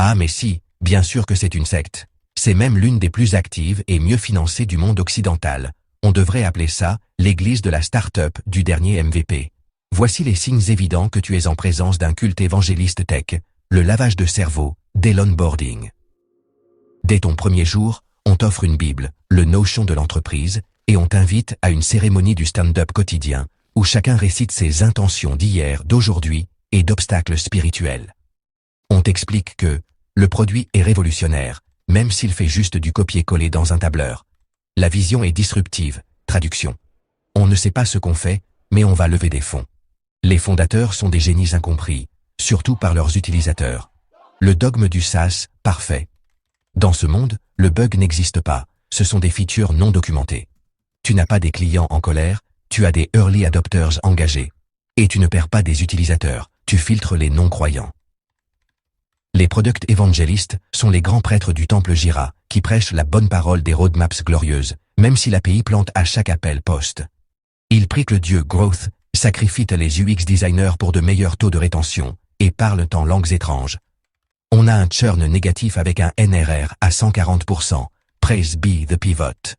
Ah mais si, bien sûr que c'est une secte. C'est même l'une des plus actives et mieux financées du monde occidental. On devrait appeler ça l'église de la start-up du dernier MVP. Voici les signes évidents que tu es en présence d'un culte évangéliste tech, le lavage de cerveau, dès l'onboarding. Dès ton premier jour, on t'offre une Bible, le Notion de l'entreprise, et on t'invite à une cérémonie du stand-up quotidien, où chacun récite ses intentions d'hier, d'aujourd'hui, et d'obstacles spirituels. On t'explique que le produit est révolutionnaire, même s'il fait juste du copier-coller dans un tableur. La vision est disruptive, traduction. On ne sait pas ce qu'on fait, mais on va lever des fonds. Les fondateurs sont des génies incompris, surtout par leurs utilisateurs. Le dogme du SaaS, parfait. Dans ce monde, le bug n'existe pas, ce sont des features non documentées. Tu n'as pas des clients en colère, tu as des early adopters engagés. Et tu ne perds pas des utilisateurs, tu filtres les non-croyants. Les product évangélistes sont les grands prêtres du temple Jira, qui prêchent la bonne parole des roadmaps glorieuses, même si l'API plante à chaque appel post. Ils prient que le Dieu Growth sacrifie les UX designers pour de meilleurs taux de rétention, et parlent en langues étranges. On a un churn négatif avec un NRR à 140%, praise be the pivot.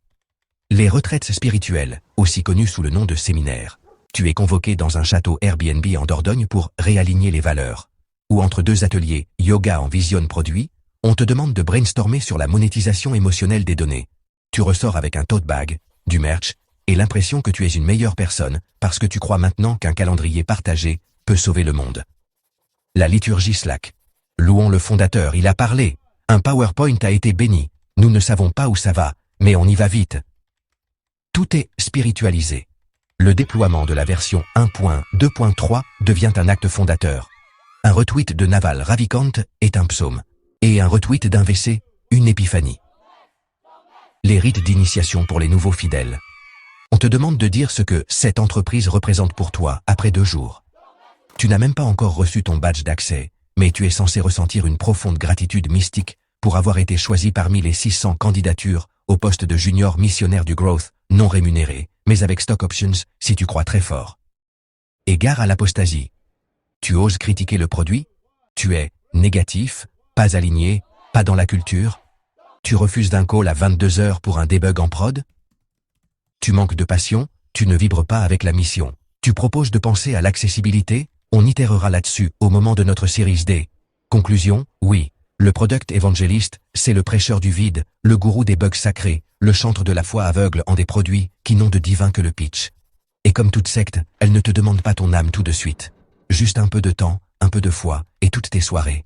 Les retraites spirituelles, aussi connues sous le nom de séminaires. Tu es convoqué dans un château Airbnb en Dordogne pour réaligner les valeurs. Ou entre deux ateliers, yoga en vision produit, on te demande de brainstormer sur la monétisation émotionnelle des données. Tu ressors avec un tote bag, du merch, et l'impression que tu es une meilleure personne, parce que tu crois maintenant qu'un calendrier partagé peut sauver le monde. La liturgie Slack. Louons le fondateur, il a parlé. Un PowerPoint a été béni. Nous ne savons pas où ça va, mais on y va vite. Tout est spiritualisé. Le déploiement de la version 1.2.3 devient un acte fondateur. Un retweet de Naval Ravikant est un psaume. Et un retweet d'un WC, une épiphanie. Les rites d'initiation pour les nouveaux fidèles. On te demande de dire ce que cette entreprise représente pour toi après 2 jours. Tu n'as même pas encore reçu ton badge d'accès, mais tu es censé ressentir une profonde gratitude mystique pour avoir été choisi parmi les 600 candidatures au poste de junior missionnaire du growth, non rémunéré, mais avec stock options si tu crois très fort. Égard à l'apostasie. Tu oses critiquer le produit? Tu es négatif, pas aligné, pas dans la culture? Tu refuses d'un call à 22 heures pour un debug en prod? Tu manques de passion? Tu ne vibres pas avec la mission. Tu proposes de penser à l'accessibilité? On itérera là-dessus au moment de notre Series D. Conclusion, oui. Le product évangéliste, c'est le prêcheur du vide, le gourou des bugs sacrés, le chantre de la foi aveugle en des produits qui n'ont de divin que le pitch. Et comme toute secte, elle ne te demande pas ton âme tout de suite. Juste un peu de temps, un peu de foi, et toutes tes soirées.